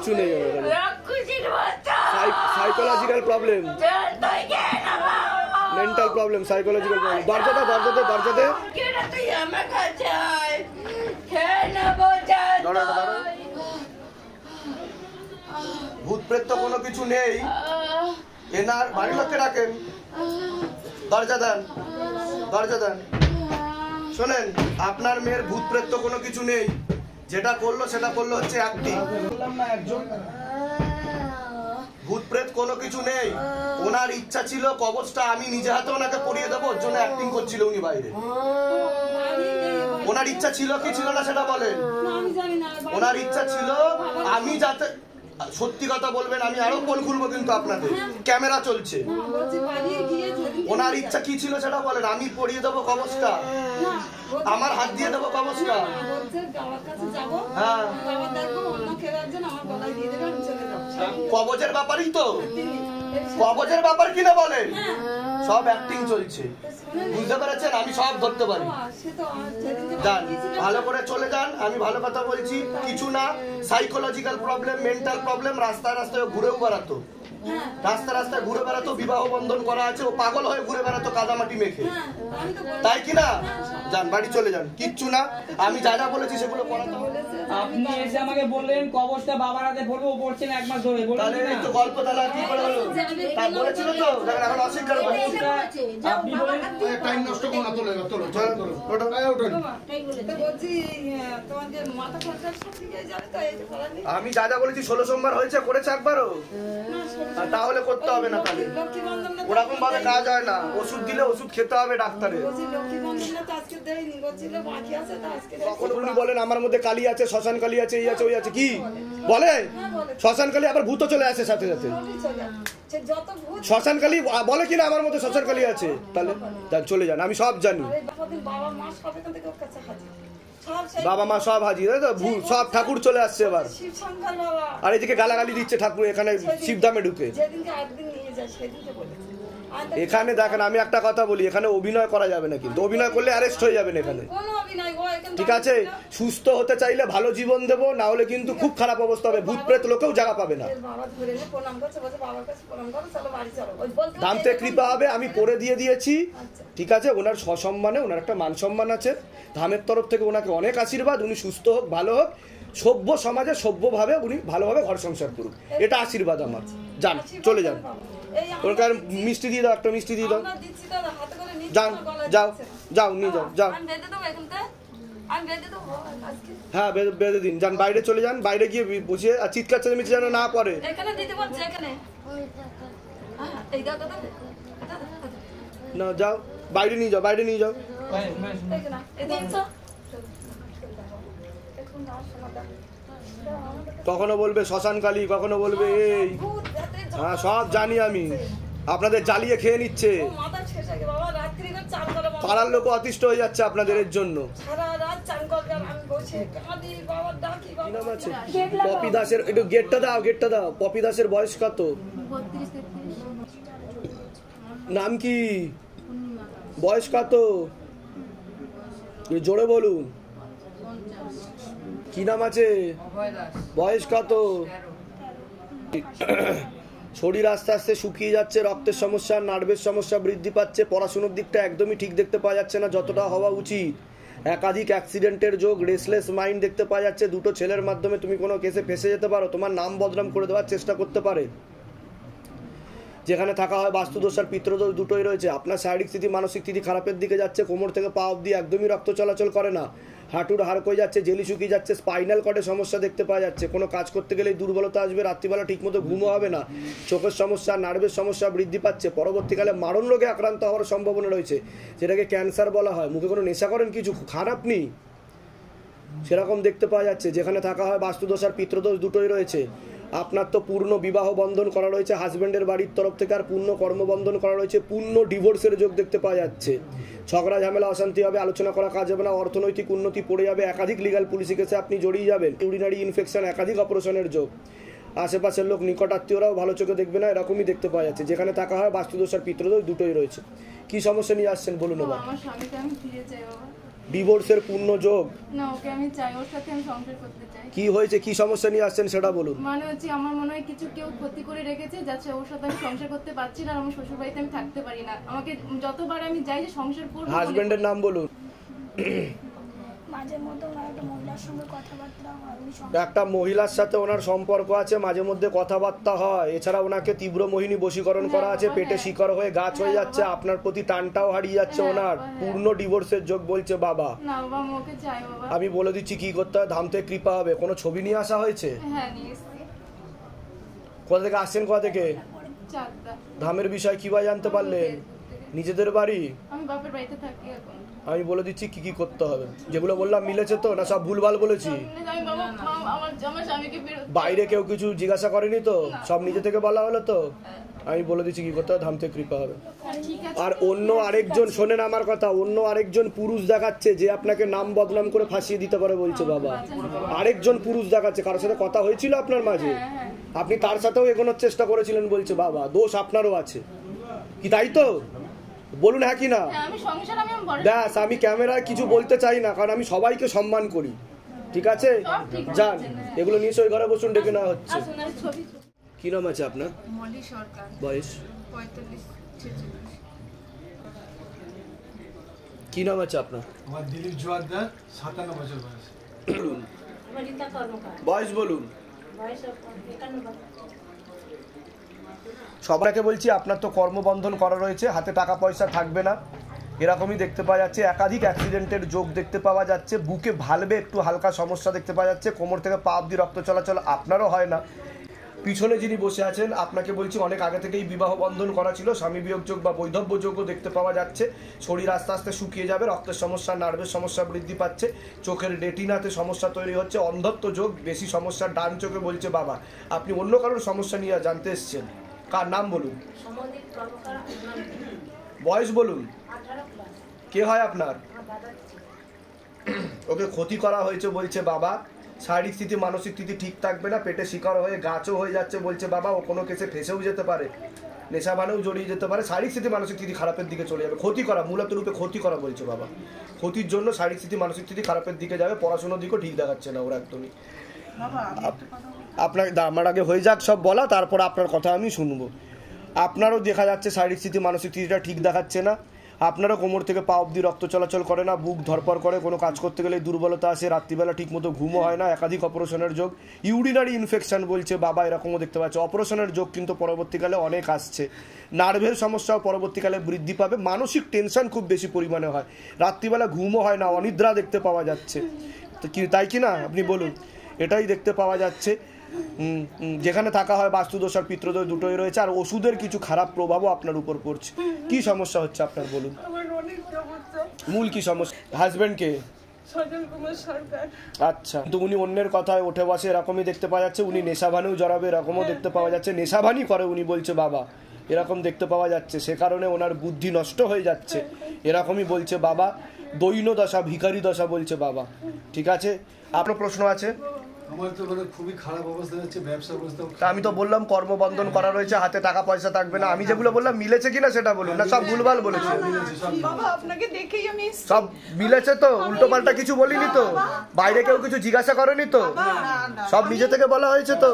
কিচ্ছু নেই psychological problem mental problem psychological problem দরজাতে ভূত প্রেত তো কোনো কিছু নেই এনার বাড়ির লোককে ডাকেন দরজা দেন শোনেন আপনার মেয়ের ভূত প্রেত তো কোনো কিছু নেই যেটা করলো হচ্ছে অ্যাক্টিং বললাম না একজন ভূত প্রেত কোনো কিছু নেই ওনার ইচ্ছা ছিল কবজটা আমি নিজে হাতে ওনাকে পরিয়ে দেবো ওর জন্য অ্যাক্টিং করছিল উনি বাইরে ওনার ইচ্ছা ছিল কি ছিল না সেটা বলেন ওনার ইচ্ছা ছিল আমি যাতে সত্যি কথা বলবেন আমি আরো ফোন খুলবো কিন্তু আপনাদের ক্যামেরা চলছে ওনার ইচ্ছা কি ছিল সেটা বলেন আমি পরিয়ে দেবো কবজটা আমার হাত দিয়ে দেবো কবজটা হ্যাঁ কবজের ব্যাপারই তো কবজের ব্যাপার কিনা বলেন সব অ্যাক্টিং চলছে বুঝতে পেরেছেন আমি সব ধরতে পারি যান ভালো করে চলে যান আমি ভালো কথা বলছি কিছু না সাইকোলজিক্যাল প্রবলেম মেন্টাল প্রবলেম রাস্তায় ঘুরেও বেড়াতো রাস্তায় ঘুরে বেড়াতো বিবাহ বন্ধন করা আছে ও পাগল হয়ে ঘুরে বেড়াতো কাদামাটি মেখে তাই কিনা যান বাড়ি চলে যান কিচ্ছু না আমি যা যা বলেছি সেগুলো করাতে হবে আপনি এসে আমাকে বললেন কবজটা বাবার হাতে পড়বো পড়ছেন এক মাস ধরে তাহলে এই তো গল্প তাহলে কি করে হলো তা বলেছিল তো দেখেন এখন অস্বীকার করছে আপনি বলেন টাইম নষ্ট করো না তোলো ওটা বলছি তোমাদের মাথা খরচা সব ঠিক হয়ে যাবে তো এই যে আমি যা যা বলেছি 16 সোমবার হয়েছে করেছে একবারও তাহলে করতে হবে না তাহলে ওরকম ভাবে কাজ হয় না ওষুধ দিলে ওষুধ খেতে হবে ডাক্তারের কখন উনি বলেন আমার মধ্যে কালি আছে শ্মশান কালি আছে এই আছে ওই আছে কি বলে শ্মশান কালি আবার ভূত চলে আসে সাথে সাথে শ্মশান কালি বলে কিনা আমার মধ্যে শ্মশান কালি আছে তাহলে চলে যান আমি সব জানি বাবা মা সব হাজির সব ঠাকুর চলে আসছে এবার আর এদিকে গালাগালি দিচ্ছে ঠাকুর এখানে শিবধামে ঢুকে এখানে দেখেন আমি একটা কথা বলি এখানে অভিনয় করা যাবে না কিন্তু অভিনয় করলে অ্যারেস্ট হয়ে যাবেন এখানে ঠিক আছে সুস্থ হতে চাইলে ভালো জীবন দেবো না হলে কিন্তু খুব খারাপ অবস্থা হবে ভূত প্রেত লোকেও জায়গা পাবে না দামতে কৃপা হবে আমি পড়ে দিয়ে দিয়েছি ঠিক আছে ওনার সসম্মানে ওনার একটা মান সম্মান আছে ধামের তরফ থেকে ওনাকে অনেক আশীর্বাদ উনি সুস্থ হোক ভালো হোক সভ্য সমাজে সভ্যভাবে উনি ভালোভাবে ঘর সংসার করুক এটা আশীর্বাদ আমার যান চলে যান ওরকার মিষ্টি দিয়ে দাও একটা মিষ্টি দিয়ে দাও যাও যাও যাও নিয়ে যাও যাও হ্যাঁ বেঁধে দিন যান বাইরে চলে যান বাইরে গিয়ে বসে আর চিৎকার চেঁচামেচি যেন না পড়ে না যাও বাইরে নিয়ে যাও কখনো বলবে শ্মশান কালী কখনো বলবে এই হ্যাঁ সব জানি আমি আপনাদের জ্বালিয়ে খেয়ে নিচ্ছে পাড়ার লোক অতিষ্ঠ হয়ে যাচ্ছে আপনাদের এর জন্য পপি দাসের একটু গেটটা দাও পপি দাসের বয়স কত নাম কি বয়স কত জোরে বলুন কি নাম আছে বয়স কত শরীর আস্তে আস্তে শুকিয়ে যাচ্ছে রক্তের সমস্যা নার্ভের সমস্যা বৃদ্ধি পাচ্ছে পড়াশোনার দিকটা একদমই ঠিক দেখতে পাওয়া যাচ্ছে না যতটা হওয়া উচিত একাধিক অ্যাক্সিডেন্টের যোগ রেসলেস মাইন্ড দেখতে পাওয়া যাচ্ছে দুটো ছেলের মাধ্যমে তুমি কোনো কেসে ফেসে যেতে পারো তোমার নাম বদনাম করে দেওয়ার চেষ্টা করতে পারে যেখানে থাকা হয় বাস্তুদোষ আর পিতৃদোষ দুটোই রয়েছে আপনার শারীরিক স্থিতি মানসিক স্থিতি খারাপের দিকে যাচ্ছে কোমর থেকে পা অবধি একদমই রক্ত চলাচল করে না হাঁটুর হাড় কয়ে যাচ্ছে জেলি শুকিয়ে যাচ্ছে স্পাইনাল কর্ডে সমস্যা দেখতে পাওয়া যাচ্ছে কোনো কাজ করতে গেলেই দুর্বলতা আসবে রাত্রিবেলা ঠিকমতো ঘুমও হবে না চোখের সমস্যা নার্ভের সমস্যা বৃদ্ধি পাচ্ছে পরবর্তীকালে মারণ রোগে আক্রান্ত হওয়ার সম্ভাবনা রয়েছে যেটাকে ক্যান্সার বলা হয় মুখে কোনো নেশা করেন কিছু খান আপনি সেরকম দেখতে পাওয়া যাচ্ছে যেখানে থাকা হয় বাস্তুদোষ আর পিতৃদোষ দুটোই রয়েছে আপনার তো পূর্ণ বিবাহ বন্ধন করা রয়েছে হাজব্যান্ডের বাড়ির তরফ থেকে আর পূর্ণ কর্মবন্ধন করা রয়েছে পূর্ণ ডিভোর্সের যোগ দেখতে পাওয়া যাচ্ছে ঝগড়া ঝামেলা অশান্তি হবে আলোচনা করা কাজ হবে না অর্থনৈতিক উন্নতি পড়ে যাবে একাধিক লিগাল পুলিশি কেসে আপনি জড়িয়ে যাবেন ইউরিনারি ইনফেকশন একাধিক অপারেশনের যোগ আশেপাশের লোক নিকট আত্মীয়রাও ভালো চোখে দেখবে না এরকমই দেখতে পাওয়া যাচ্ছে যেখানে থাকা হয় বাস্তুদোষ আর পিতৃদোষ দুটোই রয়েছে কি সমস্যা নিয়ে আসছেন বলুন এবার ডিভোর্সের পূর্ণ যোগ। না, ওকে আমি চাই, ওর সাথে আমি সংসার করতে চাই। কি হয়েছে, কি সমস্যা নিয়ে আসছেন সেটা বলুন। মানে হচ্ছে আমার মনে হয় কিছু কেউ ক্ষতি করে রেখেছে, যাচ্ছে ওর সাথে আমি সংসার করতে পারছি না, আর আমার শ্বশুর বাড়িতে আমি থাকতে পারি না। আমাকে যতবার আমি যাই যে সংসার করবো, হাজবেন্ডের নাম বলুন। মাঝে মধ্যে ওনার একটা মহিলার সঙ্গে কথাবার্তা হয়, উনি একটা মহিলার সাথে ওনার সম্পর্ক আছে, মাঝে মধ্যে কথাবার্তা হয়। এছাড়া ওনাকে তীব্র মোহিনী বশীকরণ করা আছে, পেটে শিকড় হয়ে গাছ হয়ে যাচ্ছে, আপনার প্রতি টানটাও হারিয়ে যাচ্ছে ওনার। পূর্ণ ডিভোর্সের যোগ বলছে বাবা। না বাবা, আমি ওকে চাই বাবা। আমি বলে দিচ্ছি কি করতে হয়, ধাম থেকে কৃপা হবে। কোনো ছবি নিয়ে আসা হয়েছে? হ্যাঁ, নিয়ে এসছি। কোথা থেকে আসছেন, কোথা থেকে? চাকদা। ধামের বিষয় কিভাবে জানতে পারলেন? নিজেদের বাড়ি? আমি বাপের বাড়িতে থাকি এখন। আমি বলে দিচ্ছি কি কি করতে হবে। যেগুলো বললাম মিলেছে তো, না সব ভুলভাল বলেছি? আমি বাবা আমার স্বামীকে বাইরে কেউ কিছু জিজ্ঞাসা করেনি তো? সব নিজে থেকে বলা হলো তো? আমি বলে দিচ্ছি কি করতে হবে, ধাম থেকে কৃপা হবে। আর অন্য আরেকজন, শোনেন আমার কথা, অন্য আরেকজন পুরুষ দেখাচ্ছে যে আপনাকে নাম বদনাম করে ফাঁসিয়ে দিতে পারে বলছে বাবা। আরেকজন পুরুষ দেখাচ্ছে, কারোর সাথে কথা হয়েছিল আপনার মাঝে? আপনি তার সাথেও এগোনোর চেষ্টা করেছিলেন বলছে বাবা। দোষ আপনারও আছে কি, তাই তো? বলুন হ্যাঁ কি না? ব্যাস, আমি ক্যামেরায় কিছু বলতে চাই না, কারণ আমি সবাইকে সম্মান করি। ঠিক আছে, যান, এগুলো নিয়ে ওই ঘরে বসুন, ডেকে নেওয়া হচ্ছে। কি নাম আছে আপনার? মলি সরকার। বয়স? 45-46। কি নাম আছে আপনার? আমার দিলীপ জোয়ারদার, 57 বছর বয়স। বলুন বয়স, বলুন। সবাইকে বলছি আপনার তো কর্মবন্ধন করা রয়েছে, হাতে টাকা পয়সা থাকবে না, এরকমই দেখতে পাওয়া যাচ্ছে। একাধিক অ্যাক্সিডেন্টের যোগ দেখতে পাওয়া যাচ্ছে। বুকে ভালভে একটু হালকা সমস্যা দেখতে পাওয়া যাচ্ছে। কোমর থেকে পা অব্দি রক্ত চলাচল আপনারও হয় না। পিছনে যিনি বসে আছেন আপনাকে বলছি অনেক আগে থেকেই বিবাহ বন্ধন করা ছিল, স্বামী বিয়োগ যোগ বা বৈধব্য যোগও দেখতে পাওয়া যাচ্ছে। শরীর আস্তে আস্তে শুকিয়ে যাবে, রক্তের সমস্যা, নার্ভের সমস্যা বৃদ্ধি পাচ্ছে, চোখের রেটিনাতে সমস্যা তৈরি হচ্ছে, অন্ধত্ব যোগ, বেশি সমস্যা ডান চোখে বলছে বাবা। আপনি অন্য কারোর সমস্যা নিয়ে জানতে এসছেন, কার নাম বলুন? বয়স বলুন? কে হয় আপনার? ওকে ক্ষতি করা হয়েছে বলছে বাবা। শারীরিক স্থিতি, মানসিক স্থিতি ঠিক থাকবে না, পেটে শিকার হয়ে গাছও হয়ে যাচ্ছে বলছে বাবা। ও কোনো কেসে ফেসেও যেতে পারে, নেশাবানেও জড়িয়ে যেতে পারে। শারীরিক স্থিতি, মানসিক স্থিতি খারাপের দিকে চলে যাবে। ক্ষতি করা, মূলত রূপে ক্ষতি করা বলছে বাবা। ক্ষতির জন্য শারীরিক স্থিতি, মানসিক স্থিতি খারাপের দিকে যাবে। পড়াশোনার দিকেও ঠিক দেখাচ্ছে না ওরা একদমই। আপনার আমার আগে হয়ে যাক সব বলা, তারপর আপনার কথা আমি শুনবো। আপনারও দেখা যাচ্ছে শারীরিক স্থিতি, মানসিক স্থিতিটা ঠিক দেখাচ্ছে না। আপনারও কোমর থেকে পা অব্দি রক্ত চলাচল করে না, বুক ধরপড় করে, কোনো কাজ করতে গেলে দুর্বলতা আসে, রাত্রিবেলা ঠিকমতো ঘুমও হয় না, একাধিক অপারেশনের যোগ, ইউরিনারি ইনফেকশন বলছে বাবা, এরকমও দেখতে পাচ্ছে। অপারেশনের যোগ কিন্তু পরবর্তীকালে অনেক আসছে। নার্ভের সমস্যাও পরবর্তীকালে বৃদ্ধি পাবে। মানসিক টেনশন খুব বেশি পরিমাণে হয়, রাত্রিবেলা ঘুমও হয় না, অনিদ্রা দেখতে পাওয়া যাচ্ছে। তো কি, তাই কি না? আপনি বলুন। এটাই দেখতে পাওয়া যাচ্ছে। যেখানে থাকা হয় বাস্তুদোষ আর পিতৃদোষ দুটোই রয়েছে, আর ওষুধের কিছু খারাপ প্রভাবও আপনার উপর পড়ছে। কি সমস্যা হচ্ছে আপনার বলুন? আমার অনেক সমস্যা। মূল কি সমস্যা? হাজবেন্ডকে? সজল কুমার সরকার। আচ্ছা, তো উনি অন্যের কথায় ওঠে বসে, এরকমই দেখতে পাওয়া যাচ্ছে। উনি নেশাভানেও জড়াবে, এরকমও দেখতে পাওয়া যাচ্ছে। নেশাভানই করে উনি বলছে বাবা, এরকম দেখতে পাওয়া যাচ্ছে। সে কারণে ওনার বুদ্ধি নষ্ট হয়ে যাচ্ছে, এরকমই বলছে বাবা। দৈন্য দশা, ভিখারি দশা বলছে বাবা। ঠিক আছে, আপনার প্রশ্ন আছে? আমার তো মানে খুবই খারাপ অবস্থা হচ্ছে, ব্যবসা অবস্থা। তা আমি তো বললাম কর্মবন্ধন করা রয়েছে, হাতে টাকা পয়সা থাকবে না। আমি যেগুলো বললাম মিলেছে কিনা সেটা বলুন, না সব ভুলভাল বলেছে? বাবা আপনাকে দেখেই আমি সব মিলেছে তো? উল্টো পাল্টা কিছু বলিনি তো? বাইরে কেউ কিছু জিজ্ঞাসা করেনি তো? সব নিজে থেকে বলা হয়েছে তো?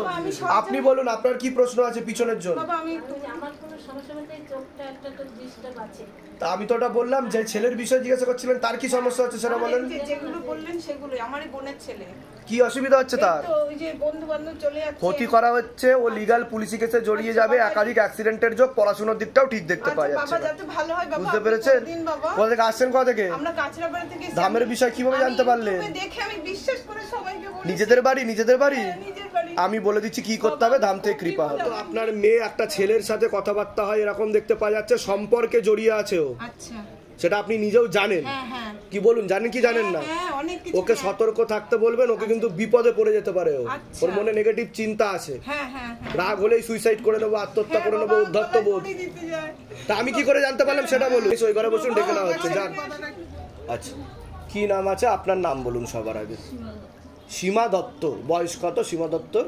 আপনি বলুন আপনার কি প্রশ্ন আছে পিছনের জন্য? বাবা আমি আমার কোনো সমস্যা বলতে চোখটা একটা তো ডিস্টার্ব আছে। তা আমি তো ওটা বললাম, যে ছেলের বিষয়ে জিজ্ঞাসা করছিলেন তার কি সমস্যা হচ্ছে সেটা বলেন। যেগুলো বললেন সেগুলো আমারই বোনের ছেলে। কি অসুবিধা হচ্ছে তার? তো ওই যে বন্ধু বান্ধব চলে যাচ্ছে, ক্ষতি করা হচ্ছে, ও লিগ্যাল পুলিশি কেসে জড়িয়ে যাবে, একাধিক অ্যাক্সিডেন্টের যোগ, পড়াশোনার দিকটাও ঠিক দেখতে পাওয়া যাচ্ছে। বাবা যাতে ভালো হয় বাবা। বুঝতে পেরেছেন? কোথা থেকে আসছেন, কোথা থেকে? আমরা কাঁচরাপাড়া থেকে। ধামের বিষয় কিভাবে জানতে পারলেন? দেখে আমি বিশ্বাস করে সবাইকে বলি। নিজেদের বাড়ি? নিজেদের বাড়ি? নিজের বাড়ি। আমি বলে দিচ্ছি কি করতে হবে, ধাম থেকে কৃপা হবে। তো আপনার মেয়ে একটা ছেলের সাথে কথাবার্তা হয় এরকম দেখতে পাওয়া যাচ্ছে, সম্পর্কে জড়িয়ে আছে ও। আচ্ছা, সেটা আপনি নিজেও জানেন। হ্যাঁ হ্যাঁ। কি বলুন, জানেন কি জানেন না? হ্যাঁ, অনেক কিছু। ওকে সতর্ক থাকতে বলবেন, ওকে কিন্তু বিপদে পড়ে যেতে পারে ও। আচ্ছা। ওর মনে নেগেটিভ চিন্তা আছে, হ্যাঁ হ্যাঁ হ্যাঁ। রাগ হলেই সুইসাইড করে নেবো, আত্মহত্যা করে নেবো, উদ্ধত্ত বোধ। তা আমি কি করে জানতে পারলাম সেটা বলুন। ওই ঘরে বসুন, ডেকে নেওয়া হচ্ছে, যান। আচ্ছা, কি নাম আছে আপনার? নাম বলুন সবার আগে। সীমা দত্ত। বয়স কত সীমা দত্তর?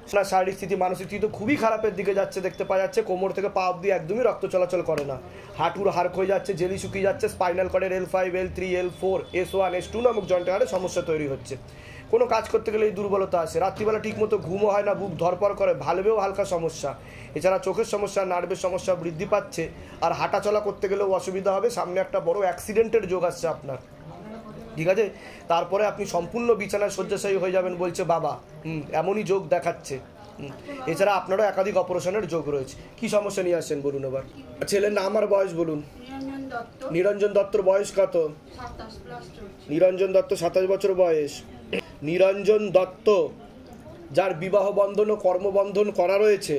আপনার শারীরিক স্থিতি মানসিক স্থিতি তো খুবই খারাপের দিকে যাচ্ছে দেখতে পাওয়া যাচ্ছে। কোমর থেকে পা অব্দি একদমই রক্ত চলাচল করে না, হাঁটুর হাড় ক্ষয়ে যাচ্ছে, জেলি শুকিয়ে যাচ্ছে, spinal কর্ডের L5 L3 L4 S1 S2 নামক জয়েন্টের হাড়ে সমস্যা তৈরি হচ্ছে। কোনো কাজ করতে গেলে এই দুর্বলতা আসে, রাত্রিবেলা ঠিকমতো ঘুমও হয় না, বুক ধরপড় করে, ভালবেও হালকা সমস্যা, এছাড়া চোখের সমস্যা, নার্ভের সমস্যা বৃদ্ধি পাচ্ছে, আর হাঁটাচলা করতে গেলেও অসুবিধা হবে। সামনে একটা বড় অ্যাক্সিডেন্টের যোগ আসছে আপনার, ঠিক আছে? তারপরে আপনি সম্পূর্ণ বিছানায় শয্যাশায়ী হয়ে যাবেন বলছে বাবা। এমনই যোগ দেখাচ্ছে। এছাড়া আপনারও একাধিক অপারেশনের যোগ রয়েছে। কি সমস্যা নিয়ে আসছেন বলুন এবার? ছেলের নাম আর বয়স বলুন। নিরঞ্জন দত্তর বয়স কত? নিরঞ্জন দত্ত 27 বছর বয়স। নিরঞ্জন দত্ত যার বিবাহ বন্ধন ও কর্মবন্ধন করা রয়েছে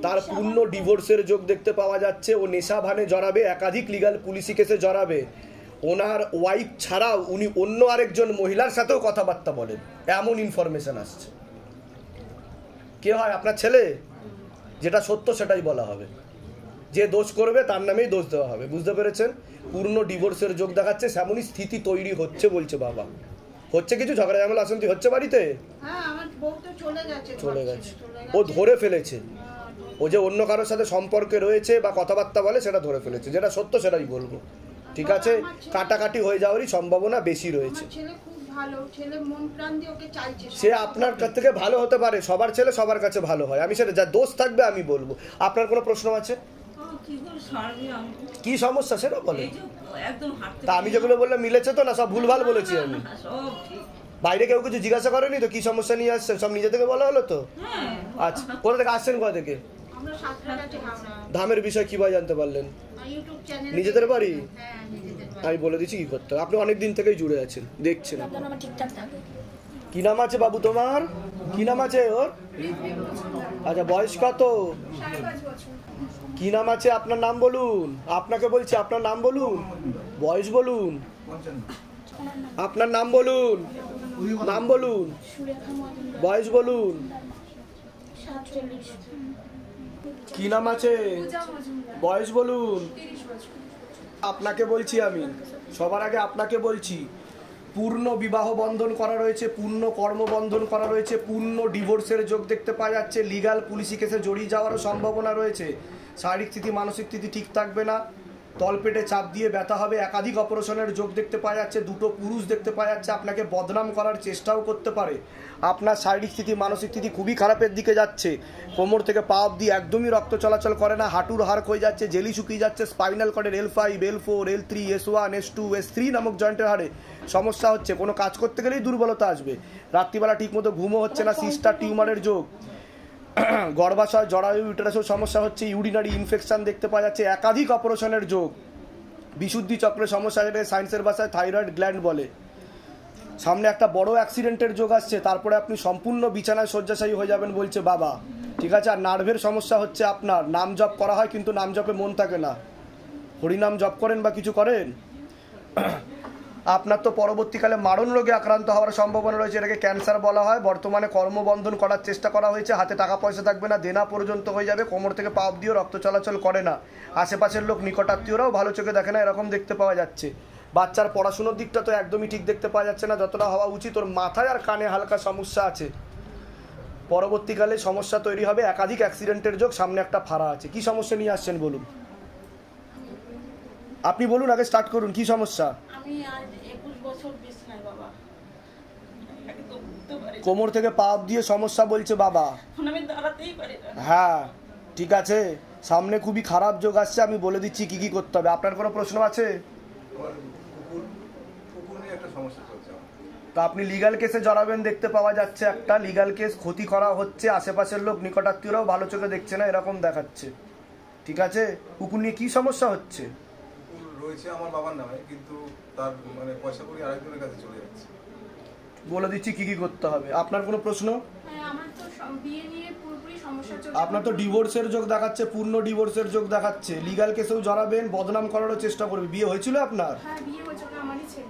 তার পূর্ণ ডিভোর্সের যোগ দেখতে পাওয়া যাচ্ছে। ও নেশা ভানে জড়াবে, একাধিক লিগাল পুলিশি কেসে জড়াবে। ওনার ওয়াইফ ছাড়াও উনি অন্য আরেকজন মহিলার সাথেও কথাবার্তা বলেন, এমন ইনফরমেশন আসছে। কে হয়? আপনার ছেলে। যেটা সত্য সেটাই বলা হবে, যে দোষ করবে তার নামেই দোষ দেওয়া হবে। বুঝতে পেরেছেন? পূর্ণ ডিভোর্সের যোগ দেখাচ্ছে, সেমনই স্থিতি তৈরি হচ্ছে বলছে বাবা। হচ্ছে কিছু ঝগড়া ঝামেলা অশান্তি হচ্ছে বাড়িতে? হ্যাঁ, আমার বউ তো চলে গেছে। ও ধরে ফেলেছে, ও যে অন্য কারোর সাথে সম্পর্কে রয়েছে বা কথাবার্তা বলে সেটা ধরে ফেলেছে। যেটা সত্য সেটাই বলবো, ঠিক আছে? কাটাকাটি হয়ে যাওয়ারই সম্ভাবনা বেশি রয়েছে। ছেলে খুব ভালো, ছেলে মন প্রাণ দিয়ে ওকে চাইছে। সে আপনার কাছ থেকে ভালো হতে পারে, সবার ছেলে সবার কাছে ভালো হয়, আমি সেটা যা দোষ থাকবে আমি বলবো। আপনার কোনো প্রশ্ন আছে? কি সমস্যা সেটা বলে। তা আমি যেগুলো বললাম মিলেছে তো না? সব ভুলভাল বলেছি আমি? বাইরে কেউ কিছু জিজ্ঞাসা করেনি তো কি সমস্যা নিয়ে আসছেন? সব নিজে থেকে বলা হলো তো? আচ্ছা, কোথা থেকে আসছেন? কোথা থেকে? ধামের বিষয় কিভাবে জানতে পারলেন? নিজেদের বাড়ি? আমি বলে দিচ্ছি কি করতে হবে। আপনি অনেক দিন থেকেই জুড়ে আছেন, দেখছেন। কি নাম আছে বাবু তোমার? কি নাম আছে ওর? আচ্ছা, বয়স কত? কি নাম আছে? আপনার নাম বলুন। আপনাকে বলছি আপনার নাম বলুন, বয়স বলুন, আপনার নাম বলুন, নাম বলুন, বয়স বলুন। কি নাম আছে? বয়স বলুন। আপনাকে বলছি আমি, সবার আগে আপনাকে বলছি, পূর্ণ বিবাহ বন্ধন করা রয়েছে, পূর্ণ কর্মবন্ধন করা রয়েছে, পূর্ণ ডিভোর্সের যোগ দেখতে পাওয়া যাচ্ছে, লিগাল পুলিশি কেসে জড়িয়ে যাওয়ারও সম্ভাবনা রয়েছে। শারীরিক স্থিতি মানসিক স্থিতি ঠিক থাকবে না, তলপেটে চাপ দিয়ে ব্যথা হবে, একাধিক অপারেশনের যোগ দেখতে পাওয়া যাচ্ছে, দুটো পুরুষ দেখতে পাওয়া যাচ্ছে, আপনাকে বদনাম করার চেষ্টাও করতে পারে। আপনার শারীরিক স্থিতি মানসিক স্থিতি খুবই খারাপের দিকে যাচ্ছে। কোমর থেকে পা অব্দি একদমই রক্ত চলাচল করে না, হাঁটুর হাড় ক্ষয়ে যাচ্ছে, জেলি শুকিয়ে যাচ্ছে, spinal কর্ডের L5 L4 L3 S1 S2 S3 নামক জয়েন্টের হাড়ে সমস্যা হচ্ছে। কোনো কাজ করতে গেলেই দুর্বলতা আসবে, রাত্রিবেলা ঠিকমতো ঘুমও হচ্ছে না, সিস্টার টিউমারের যোগ, গর্ভাশয় জরায়ু ইউটেরাসের সমস্যা হচ্ছে, ইউরিনারি ইনফেকশন দেখতে পাওয়া যাচ্ছে, একাধিক অপারেশনের যোগ, বিশুদ্ধি চক্রের সমস্যা, যেটা সায়েন্সের ভাষায় থাইরয়েড গ্ল্যান্ড বলে। সামনে একটা বড় অ্যাক্সিডেন্টের যোগ আসছে, তারপরে আপনি সম্পূর্ণ বিছানায় শয্যাশায়ী হয়ে যাবেন বলছে বাবা, ঠিক আছে? আর নার্ভের সমস্যা হচ্ছে আপনার, নাম জপ করা হয় কিন্তু নাম জপে মন থাকে না, হরিনাম জপ করেন বা কিছু করেন? আপনার তো পরবর্তীকালে মারণ রোগে আক্রান্ত হওয়ার সম্ভাবনা রয়েছে, এটাকে ক্যান্সার বলা হয়। বর্তমানে কর্মবন্ধন করার চেষ্টা করা হয়েছে, হাতে টাকা পয়সা থাকবে না, দেনা পর্যন্ত হয়ে যাবে, কোমর থেকে পা অব্দিও রক্ত চলাচল করে না, আশেপাশের লোক নিকটাত্মীয়রাও ভালো চোখে দেখে না, এরকম দেখতে পাওয়া যাচ্ছে। বাচ্চার পড়াশুনোর দিকটা তো একদমই ঠিক দেখতে পাওয়া যাচ্ছে না যতটা হওয়া উচিত। ওর মাথায় আর কানে হালকা সমস্যা আছে, পরবর্তীকালে সমস্যা তৈরি হবে, একাধিক অ্যাক্সিডেন্টের যোগ, সামনে একটা ফাড়া আছে। কি সমস্যা নিয়ে আসছেন বলুন? আপনি বলুন, আগে স্টার্ট করুন, কি সমস্যা? আমি আজ 21 বছর বিছনায় বাবা, কোমর থেকে পা দিয়ে সমস্যা বলছে বাবা, আমি দাঁড়াতেই পারি না। হ্যাঁ ঠিক আছে, সামনে খুবই খারাপ যোগ আসছে, আমি বলে দিচ্ছি কি কি করতে হবে। আপনার কোনো প্রশ্ন আছে? তা আপনি লিগাল কেসে জড়াবেন দেখতে পাওয়া যাচ্ছে, একটা লিগাল কেস, ক্ষতি করা হচ্ছে, আশেপাশের লোক নিকটাত্মীয়রাও ভালো চোখে দেখছে না, এরকম দেখাচ্ছে, ঠিক আছে? কুকুর নিয়ে কি সমস্যা হচ্ছে? রয়েছে আমার বাবার নামে, কিন্তু তার মানে পয়সা করি আরেকজনের কাছে চলে যাচ্ছে। বলে দিচ্ছি কি কি করতে হবে। আপনার কোনো প্রশ্ন? আমার তো বিয়ে নিয়ে পুরোপুরি সমস্যা চলছে। আপনার তো ডিভোর্সের যোগ দেখাচ্ছে, পূর্ণ ডিভোর্সের যোগ দেখাচ্ছে, লিগাল কেসেও জড়াবেন, বদনাম করারও চেষ্টা করবে। বিয়ে হয়েছিল আপনার? হ্যাঁ, বিয়ে হয়েছিল, আমারই ছেলে।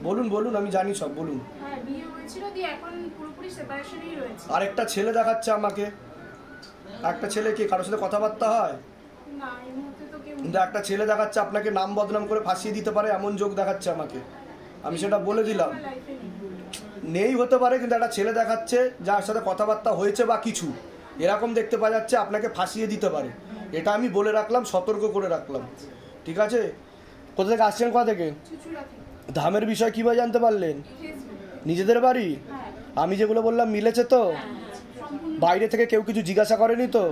বলুন বলুন, আমি জানি সব, বলুন। হ্যাঁ, বিয়ে হয়েছিল, দিয়ে এখন পুরোপুরি সেপারেশনই রয়েছে। আরেকটা ছেলে দেখাচ্ছে আমাকে, একটা ছেলে কি কারোর সাথে কথাবার্তা হয়? না, এই মুহূর্তে তো কেউ। কিন্তু একটা ছেলে দেখাচ্ছে আপনাকে নাম বদনাম করে ফাঁসিয়ে দিতে পারে এমন যোগ দেখাচ্ছে আমাকে, আমি সেটা বলে দিলাম। নেই হতে পারে, কিন্তু একটা ছেলে দেখাচ্ছে যার সাথে কথাবার্তা হয়েছে বা কিছু, এরকম দেখতে পাওয়া যাচ্ছে, আপনাকে ফাঁসিয়ে দিতে পারে। এটা আমি বলে রাখলাম, সতর্ক করে রাখলাম, ঠিক আছে? কোথা থেকে আসছেন, কোথা থেকে? ধামের বিষয় কিভাবে জানতে পারলেন? নিজেদের বাড়ি? আমি যেগুলো বললাম মিলেছে তো? বাইরে থেকে কেউ কিছু জিজ্ঞাসা করেনি তো?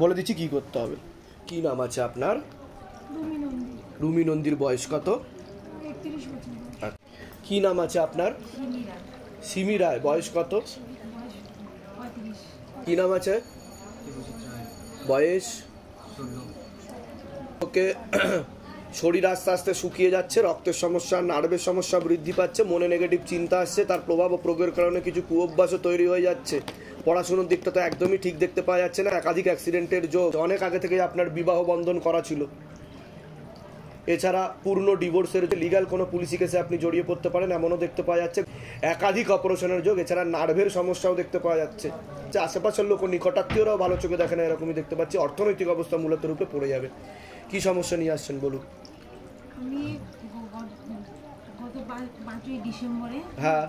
বলে দিচ্ছি কি করতে হবে। কি নাম আছে আপনার? রুমি নন্দীর বয়স কত? কি নাম আছে আপনার? সিমি রায়, বয়স কত? কি নাম আছে? বয়স? ওকে। শরীর আস্তে আস্তে শুকিয়ে যাচ্ছে, রক্তের সমস্যা, নার্ভের সমস্যা বৃদ্ধি পাচ্ছে, মনে নেগেটিভ চিন্তা আসছে, তার প্রভাব ও প্রয়োগের কারণে কিছু কুঅভ্যাসও তৈরি হয়ে যাচ্ছে। পড়াশোনার দিকটা তো একদমই ঠিক দেখতে পাওয়া যাচ্ছে না, একাধিক অ্যাক্সিডেন্টের যোগ, অনেক আগে থেকে আপনার বিবাহ বন্ধন করা ছিল। এছাড়া পূর্ণ ডিভোর্সের লিগ্যাল কোনো পুলিশি কেসে আপনি জড়িয়ে পড়তে পারেন এমনও দেখতে পাওয়া যাচ্ছে, একাধিক অপারেশনের যোগ, এছাড়া নার্ভের সমস্যাও দেখতে পাওয়া যাচ্ছে। আশেপাশের লোক নিকটাত্মীয়রাও ভালো চোখে দেখে না, এরকমই দেখতে পাচ্ছি। অর্থনৈতিক অবস্থা মূলত রূপে পড়ে যাবে। কি সমস্যা নিয়ে আসছেন বলুন? আমি গত 5ই ডিসেম্বরে হ্যাঁ,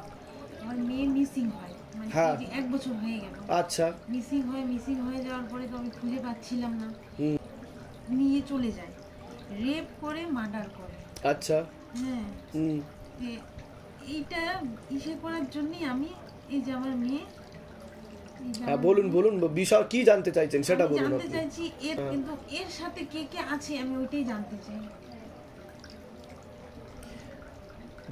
আমার মেয়ে মিসিং হয়, মানে হ্যাঁ। 1 বছর হয়ে গেল। আচ্ছা। মিসিং হয়ে যাওয়ার পরে তো আমি খুঁজে পাচ্ছিলাম না, নিয়ে চলে যায়, রেপ করে মার্ডার করে। আচ্ছা। হ্যাঁ, এইটা ইসে করার জন্যই আমি এই যে আমার মেয়ে। হ্যাঁ, বলুন বলুন, বিষয় কি জানতে চাইছেন সেটা বলুন। জানতে চাইছি এর, কিন্তু এর সাথে কে কে আছে আমি ওইটাই জানতে চাই।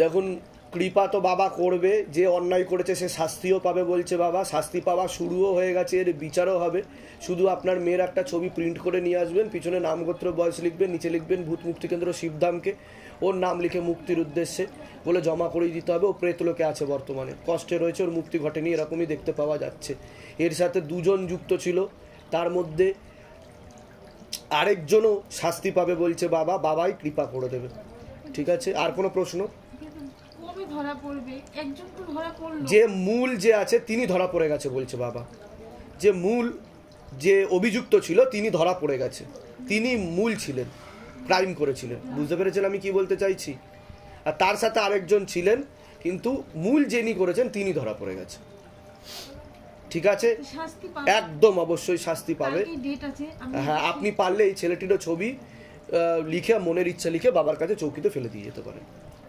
দেখুন, কৃপা তো বাবা করবে, যে অন্যায় করেছে সে শাস্তিও পাবে বলছে বাবা, শাস্তি পাওয়া শুরুও হয়ে গেছে, এর বিচারও হবে। শুধু আপনার মেয়ের একটা ছবি প্রিন্ট করে নিয়ে আসবেন, পিছনে নাম গোত্র বয়স লিখবেন, নিচে লিখবেন ভূত মুক্তি কেন্দ্র শিবধামকে, ওর নাম লিখে মুক্তির উদ্দেশ্যে বলে জমা করেই দিতে হবে। ও প্রেতলোকে আছে বর্তমানে, কষ্টে রয়েছে, ওর মুক্তি ঘটেনি, এরকমই দেখতে পাওয়া যাচ্ছে। এর সাথে 2 জন যুক্ত ছিল, তার মধ্যে আরেকজনও শাস্তি পাবে বলছে বাবা, বাবাই কৃপা করে দেবে, ঠিক আছে? আর কোনো প্রশ্ন? কবে ধরা পড়বে? একজন তো ধরা পড়লো, যে মূল যে আছে তিনি ধরা পড়ে গেছে বলছে বাবা, যে মূল যে অভিযুক্ত ছিল তিনি ধরা পড়ে গেছে, তিনি মূল ছিলেন, ক্রাইম করেছিলেন। বুঝতে পেরেছেন আমি কি বলতে চাইছি? আর তার সাথে আরেকজন ছিলেন, কিন্তু মূল যিনি করেছেন তিনি ধরা পড়ে গেছে, ঠিক আছে? শাস্তি পাবে, একদম অবশ্যই শাস্তি পাবে। ডেট আছে। হ্যাঁ, আপনি পারলে এই ছেলেটিরও ছবি লিখে, মনের ইচ্ছা লিখে বাবার কাছে চৌকিতে ফেলে দিয়ে যেতে পারেন,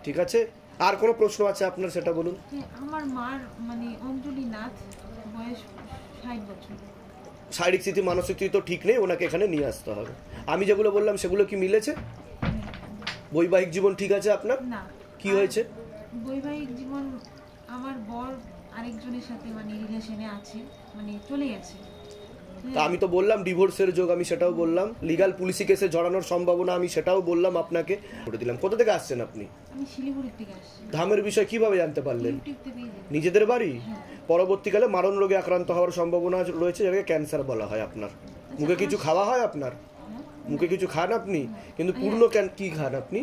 ঠিক আছে? আর কোনো প্রশ্ন আছে আপনার, সেটা বলুন। আমার মার মানে অঞ্জলি নাথ, বয়স 60 বছর। শারীরিক স্থিতি মানসিক স্থিতি তো ঠিক নেই, ওনাকে এখানে নিয়ে আসতে হবে। আমি যেগুলো বললাম সেগুলো কি মিলেছে? বৈবাহিক জীবন ঠিক আছে আপনার? না। কি হয়েছে? বৈবাহিক জীবন আমার বর আরেকজনের সাথে মানে রিলেশনে আছে, মানে চলে গেছে। তা আমি তো বললাম ডিভোর্সের যোগ, আমি সেটাও বললাম। লিগ্যাল পুলিশি কেসে জড়ানোর সম্ভাবনা আমি সেটাও বললাম আপনাকে, করে দিলাম। কোথা থেকে আসছেন আপনি? আমি শিলিগুড়ি থেকে আসছি। ধামের বিষয় কিভাবে জানতে পারলেন? ইউটিউব থেকে। নিজেদের বাড়ি? পরবর্তীকালে মারণ রোগে আক্রান্ত হওয়ার সম্ভাবনা রয়েছে, যাকে ক্যান্সার বলা হয়। আপনার মুখে কিছু খাওয়া হয়? আপনার মুখে কিছু খান আপনি? কিন্তু পূর্ণ কি খান আপনি?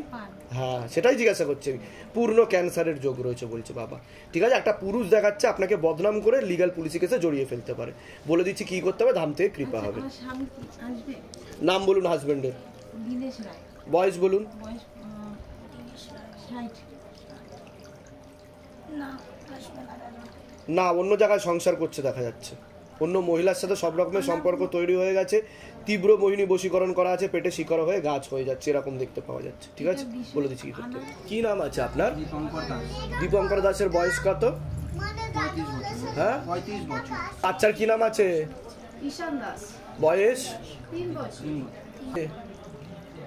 হ্যাঁ, সেটাই জিজ্ঞাসা করছি আমি। পূর্ণ ক্যান্সারের যোগ রয়েছে বলছে বাবা, ঠিক আছে? একটা পুরুষ দেখাচ্ছে আপনাকে বদনাম করে লিগ্যাল পুলিশি কেসে জড়িয়ে ফেলতে পারে। বলে দিচ্ছি কি করতে হবে, ধাম থেকে কৃপা হবে। নাম বলুন হাজবেন্ডের। দীনেশ রায়। বয়স বলুন। বয়স 60। না, অন্য জায়গায় সংসার করছে দেখা যাচ্ছে, অন্য মহিলার সাথে সব রকমের সম্পর্ক তৈরি হয়ে গেছে, তীব্র মোহিনী বশীকরণ করা আছে, পেটে শিকড় হয়ে গাছ হয়ে যাচ্ছে, এরকম দেখতে পাওয়া যাচ্ছে, ঠিক আছে? বলে দিচ্ছি কি করতে হবে। কি নাম আছে আপনার? দীপঙ্কর দাসের বয়স কত? 35 বছর। হ্যাঁ, 35 বছর। বাচ্চার কি নাম আছে? ঈশান দাস, বয়স? 3 বছর।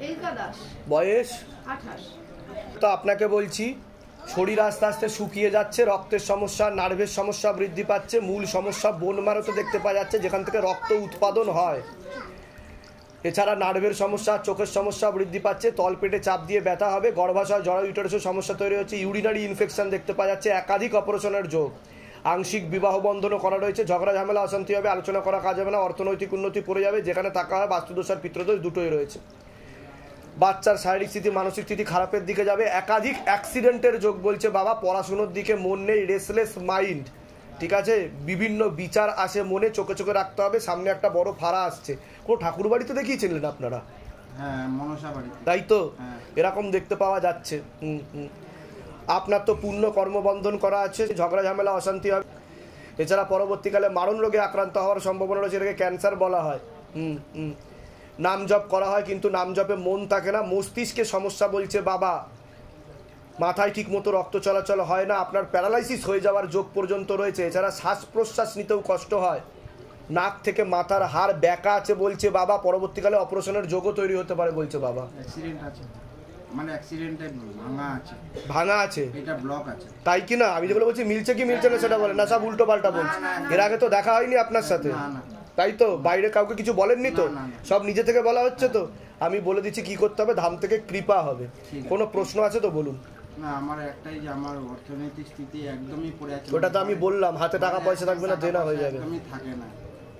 এলকা দাস, বয়স? 28। তো আপনাকে বলছি, শরীর আস্তে আস্তে শুকিয়ে যাচ্ছে, রক্তের সমস্যা, নার্ভের সমস্যা বৃদ্ধি পাচ্ছে, মূল সমস্যা বোন ম্যারোতে দেখতে পাওয়া যাচ্ছে, যেখান থেকে রক্ত উৎপাদন হয়। এছাড়া নার্ভের সমস্যা, চোখের সমস্যা বৃদ্ধি পাচ্ছে, তলপেটে চাপ দিয়ে ব্যথা হবে, গর্ভাশয় জরা ইউটেরাসের সমস্যা তৈরি হচ্ছে, ইউরিনারি ইনফেকশন দেখতে পাওয়া যাচ্ছে, একাধিক অপারেশনের যোগ, আংশিক বিবাহ বন্ধনও করা রয়েছে, ঝগড়া ঝামেলা অশান্তি হবে, আলোচনা করা কাজ হবে না, অর্থনৈতিক উন্নতি পড়ে যাবে, যেখানে থাকা হয় বাস্তুদোষ আর পিতৃদোষ দুটোই রয়েছে। বাচ্চার শারীরিক স্থিতি মানসিক স্থিতি খারাপের দিকে যাবে, একাধিক অ্যাক্সিডেন্টের যোগ বলছে বাবা, পড়াশুনোর দিকে মন নেই, রেসলেস মাইন্ড, ঠিক আছে? বিভিন্ন বিচার আসে মনে, চোখে চোখে রাখতে হবে, সামনে একটা বড় ফাড়া আসছে। কোনো ঠাকুর বাড়িতে দেখিয়েছিলেন আপনারা? হ্যাঁ, মনসা বাড়ি। তাই তো, এরকম দেখতে পাওয়া যাচ্ছে। আপনার তো পূর্ণ কর্মবন্ধন করা আছে, ঝগড়া ঝামেলা অশান্তি হবে, এছাড়া পরবর্তীকালে মারণ রোগে আক্রান্ত হওয়ার সম্ভাবনা রয়েছে, এটাকে ক্যান্সার বলা হয়। নাম জপ করা হয় কিন্তু নাম জপে মন থাকে না, মস্তিষ্কে সমস্যা বলছে বাবা, মাথায় ঠিক মতো রক্ত চলাচল হয় না, আপনার প্যারালাইসিস হয়ে যাওয়ার যোগ পর্যন্ত রয়েছে। এছাড়া শ্বাস প্রশ্বাস নিতেও কষ্ট হয়, নাক থেকে মাথার হাড় ব্যাকা আছে বলছে বাবা, পরবর্তীকালে অপারেশনের যোগও তৈরি হতে পারে বলছে বাবা। অ্যাক্সিডেন্ট আছে, মানে অ্যাক্সিডেন্টে ভাঙা আছে, এটা ব্লক আছে, তাই কি না? আমি যেগুলো বলছি মিলছে কি মিলছে না সেটা বলে না, সব উল্টো পাল্টা বলছে। এর আগে তো দেখা হয়নি আপনার সাথে, তাই তো? বাইরে কাউকে কিছু বলেননি তো? সব নিজে থেকে বলা হচ্ছে তো? আমি বলে দিচ্ছি কি করতে হবে, ধাম থেকে কৃপা হবে। কোনো প্রশ্ন আছে তো বলুন। না, আমার একটাই যে আমার অর্থনৈতিক স্থিতি একদমই পড়ে আছে। ওটা তো আমি বললাম, হাতে টাকা পয়সা থাকবে না, দেনা হয়ে যাবে। একদমই থাকে না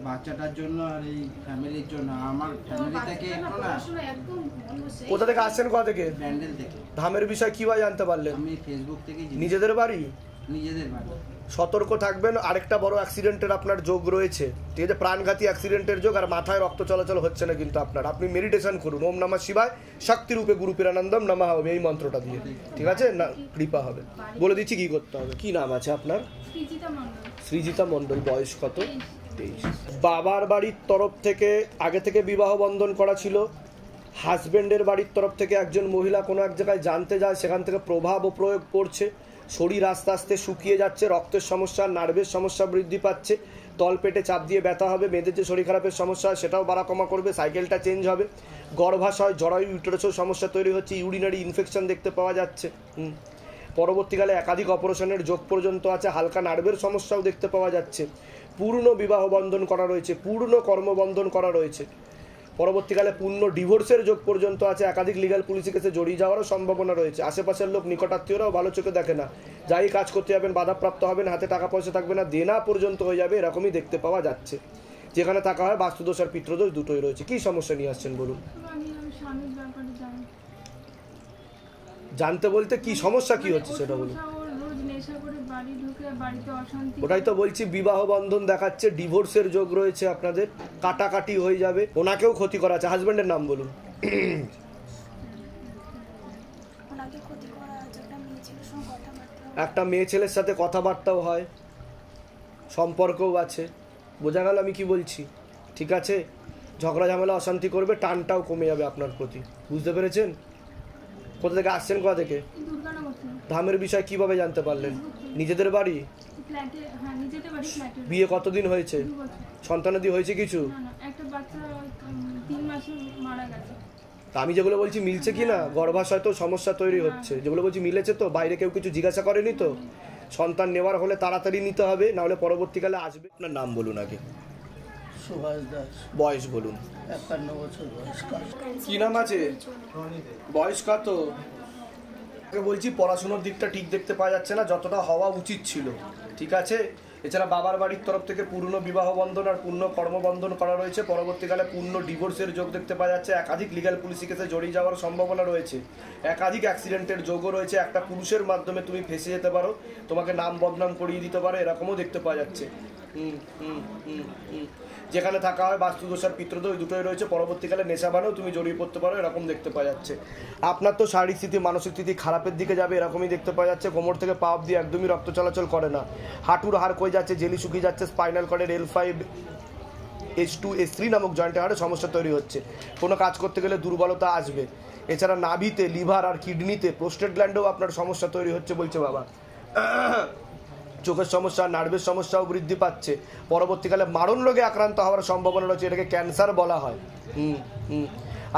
বাচ্চাটার জন্য আর এই ফ্যামিলির জন্য। আমার ফ্যামিলি থেকে একটু না। কোথা থেকে আসছেন, কোথা থেকে? ব্যান্ডেল থেকে। ধামের বিষয় কিভাবে জানতে পারলেন? আমি ফেসবুক থেকে। নিজেদের বাড়ি? নিজেদের বাড়ি। সতর্ক থাকবেন, আরেকটা বড় অ্যাক্সিডেন্টের আপনার যোগ রয়েছে, ঠিক আছে? প্রাণঘাতী অ্যাক্সিডেন্টের যোগ, আর মাথায় রক্ত চলাচল হচ্ছে না কিন্তু আপনার। আপনি মেডিটেশন করুন, ওম নমঃ শিবায় শক্তি রূপে গুরু পীরানন্দম নমঃ, হবে এই মন্ত্রটা দিয়ে, ঠিক আছে? না কৃপা হবে। বলে দিচ্ছি কি করতে হবে। কি নাম আছে আপনার? সৃজিতা মণ্ডল। বয়স কত? 23। বাবার বাড়ির তরফ থেকে আগে থেকে বিবাহ বন্ধন করা ছিল, হাজব্যান্ডের বাড়ির তরফ থেকে একজন মহিলা কোনো এক জায়গায় জানতে যায়, সেখান থেকে প্রভাব ও প্রয়োগ করছে, শরীর আস্তে আস্তে শুকিয়ে যাচ্ছে, রক্তের সমস্যা, নার্ভের সমস্যা বৃদ্ধি পাচ্ছে, তলপেটে চাপ দিয়ে ব্যথা হবে, মেয়েদের যে শরীর খারাপের সমস্যা সেটাও বাড়া কমা করবে, সাইকেলটা চেঞ্জ হবে, গর্ভাশয় জরায়ু ইউটেরাসেও সমস্যা তৈরি হচ্ছে, ইউরিনারি ইনফেকশন দেখতে পাওয়া যাচ্ছে। পরবর্তীকালে একাধিক অপারেশনের যোগ পর্যন্ত আছে, হালকা নার্ভের সমস্যাও দেখতে পাওয়া যাচ্ছে, পূর্ণ বিবাহ বন্ধন করা রয়েছে, পূর্ণ কর্মবন্ধন করা রয়েছে, পরবর্তীকালে পূর্ণ ডিভোর্সের যোগ পর্যন্ত আছে, একাধিক লিগ্যাল পুলিশি কেসে জড়িয়ে যাওয়ারও সম্ভাবনা রয়েছে। আশেপাশের লোক, নিকটাত্মীয়রাও ভালো চোখে দেখে না, যাই কাজ করতে যাবেন বাধাপ্রাপ্ত হবেন, হাতে টাকা পয়সা থাকবে না, দেনা পর্যন্ত হয়ে যাবে, এরকমই দেখতে পাওয়া যাচ্ছে। যেখানে থাকা হয় বাস্তুদোষ আর পিতৃদোষ দুটোই রয়েছে। কি সমস্যা নিয়ে আসছেন বলুন? জানতে বলতে কি সমস্যা কি হচ্ছে সেটা বলুন। ওটাই তো বলছি, বিবাহ বন্ধন দেখাচ্ছে, ডিভোর্সের যোগ রয়েছে আপনাদের, কাটাকাটি হয়ে যাবে, ওনাকেও ক্ষতি করা আছে। হাজবেন্ডের নাম বলুন। একটা মেয়ে ছেলের সাথে কথাবার্তাও হয়, সম্পর্কও আছে, বোঝা গেল আমি কি বলছি? ঠিক আছে, ঝগড়া ঝামেলা অশান্তি করবে, টানটাও কমে যাবে আপনার প্রতি, বুঝতে পেরেছেন? কোথা থেকে আসছেন, কোথা থেকে? ধামের বিষয় কিভাবে জানতে পারলেন? নিজেদের বাড়ি? বিয়ে কতদিন হয়েছে? সন্তানাদি হয়েছে কিছু? আমি যেগুলো বলছি মিলছে কি না? গর্ভাশয় তো সমস্যা তৈরি হচ্ছে, যেগুলো বলছি মিলেছে তো? বাইরে কেউ কিছু জিজ্ঞাসা করেনি তো? সন্তান নেওয়ার হলে তাড়াতাড়ি নিতে হবে, না হলে পরবর্তীকালে আসবে। আপনার নাম বলুন আগে। সুভাষ দাস। বয়স বলুন। 51 বছর বয়স। কি নাম আছে? বয়স কত? বলছি পড়াশোনার দিকটা ঠিক দেখতে পাওয়া যাচ্ছে না, যতটা হওয়া উচিত ছিল, ঠিক আছে? এছাড়া বাবার বাড়ির তরফ থেকে পূর্ণ বিবাহ বন্ধন আর পূর্ণ কর্মবন্ধন করা রয়েছে, পরবর্তীকালে পূর্ণ ডিভোর্সের যোগ দেখতে পাওয়া যাচ্ছে, একাধিক লিগ্যাল পুলিশি কেসে জড়িয়ে যাওয়ার সম্ভাবনা রয়েছে, একাধিক অ্যাক্সিডেন্টের যোগও রয়েছে, একটা পুরুষের মাধ্যমে তুমি ফেসে যেতে পারো, তোমাকে নাম বদনাম করিয়ে দিতে পারে, এরকমও দেখতে পাওয়া যাচ্ছে। যেখানে থাকা হয় বাস্তুদোষ আর পিতৃদোষ দুটোই রয়েছে, পরবর্তীকালে নেশাবানেও তুমি জড়িয়ে পড়তে পারো, এরকম দেখতে পাওয়া যাচ্ছে। আপনার তো শারীরিক স্থিতি মানসিক স্থিতি খারাপের দিকে যাবে, এরকমই দেখতে পাওয়া যাচ্ছে। কোমর থেকে পা অবধি একদমই রক্ত চলাচল করে না, হাঁটুর হাড় কয়ে যাচ্ছে, জেলি শুকিয়ে যাচ্ছে, স্পাইনাল কর্ডের L5 H2 H3 নামক জয়েন্টের হাড়ে সমস্যা তৈরি হচ্ছে, কোনো কাজ করতে গেলে দুর্বলতা আসবে। এছাড়া নাভিতে, লিভার আর কিডনিতে, প্রোস্টেট গ্ল্যান্ডেও আপনার সমস্যা তৈরি হচ্ছে বলছে বাবা। চোখের সমস্যা, নার্ভের সমস্যাও বৃদ্ধি পাচ্ছে, পরবর্তীকালে মারণ রোগে আক্রান্ত হওয়ার সম্ভাবনা রয়েছে, এটাকে ক্যান্সার বলা হয়।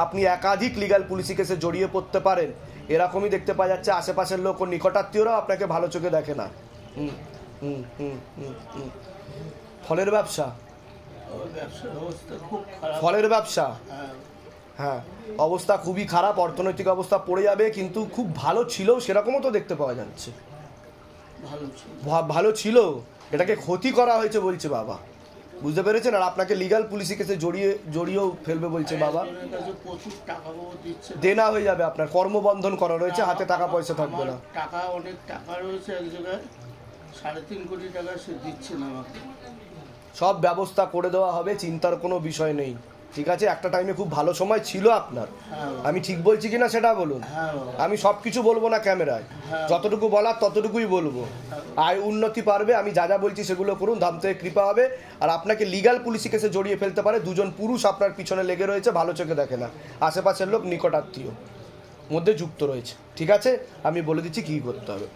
আপনি একাধিক লিগ্যাল পুলিশি কেসে জড়িয়ে পড়তে পারেন, এরকমই দেখতে পাওয়া যাচ্ছে। আশেপাশের লোক ও নিকটাত্মীয়রাও আপনাকে ভালো চোখে দেখে না। ফলের ব্যবসা? ফলের ব্যবসা? হ্যাঁ, অবস্থা খুবই খারাপ, অর্থনৈতিক অবস্থা পড়ে যাবে, কিন্তু খুব ভালো ছিল সেরকমও তো দেখতে পাওয়া যাচ্ছে। ভালো ছিল, এটাকে ক্ষতি করা হয়েছে বলছে বাবা, বুঝতে পেরেছেন? আর আপনাকে লিগ্যাল পুলিশি কেসে জড়িয়েও ফেলবে বলছে বাবা, দেনা হয়ে যাবে আপনার, কর্মবন্ধন করা রয়েছে, হাতে টাকা পয়সা থাকবে না। টাকা, অনেক টাকা রয়েছে এক জায়গায়, 3.5 কোটি টাকা সে দিচ্ছে না আমাকে। সব ব্যবস্থা করে দেওয়া হবে, চিন্তার কোনো বিষয় নেই, ঠিক আছে, একটা টাইমে খুব ভালো সময় ছিল আপনার, আমি ঠিক বলছি কিনা সেটা বলুন। আমি সব কিছু বলবো না ক্যামেরায়, যতটুকু বলার ততটুকুই বলবো। আয় উন্নতি পারবে, আমি যা যা বলছি সেগুলো করুন, ধাম থেকে কৃপা হবে। আর আপনাকে লিগ্যাল পুলিশি কেসে জড়িয়ে ফেলতে পারে, দুজন পুরুষ আপনার পিছনে লেগে রয়েছে, ভালো চোখে দেখে না, আশেপাশের লোক নিকটাত্মীয় মধ্যে যুক্ত রয়েছে। ঠিক আছে, আমি বলে দিচ্ছি কী করতে হবে।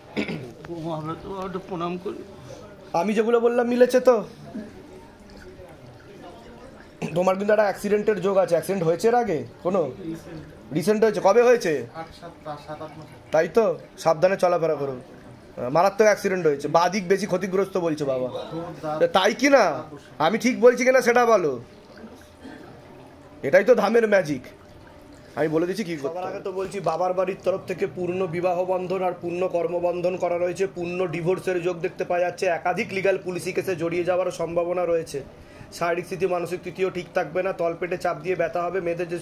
প্রণাম করি। আমি যেগুলো বললাম মিলেছে তো? তোমার কিন্তু একটা অ্যাক্সিডেন্টের যোগ আছে। অ্যাক্সিডেন্ট হয়েছে এর আগে কোনো? রিসেন্ট হয়েছে? কবে হয়েছে? তাই তো, সাবধানে চলাফেরা করুন। মারাত্মক অ্যাক্সিডেন্ট হয়েছে, বাঁ দিক বেশি ক্ষতিগ্রস্ত বলছে বাবা, তাই কি না? আমি ঠিক বলছি কিনা সেটা বলো। এটাই তো ধামের ম্যাজিক। আমি বলে দিচ্ছি কি করতে। আগে তো বলছি বাবার বাড়ির তরফ থেকে পূর্ণ বিবাহ বন্ধন আর পূর্ণ কর্মবন্ধন করা রয়েছে, পূর্ণ ডিভোর্সের যোগ দেখতে পাওয়া যাচ্ছে, একাধিক লিগ্যাল পুলিশি কেসে জড়িয়ে যাওয়ার সম্ভাবনা রয়েছে। শারীরিক স্থিতি মানসিক স্থিতিও ঠিক থাকবে না, তলপেটে চাপ দিয়ে ব্যথা হবে, মেয়েদের যে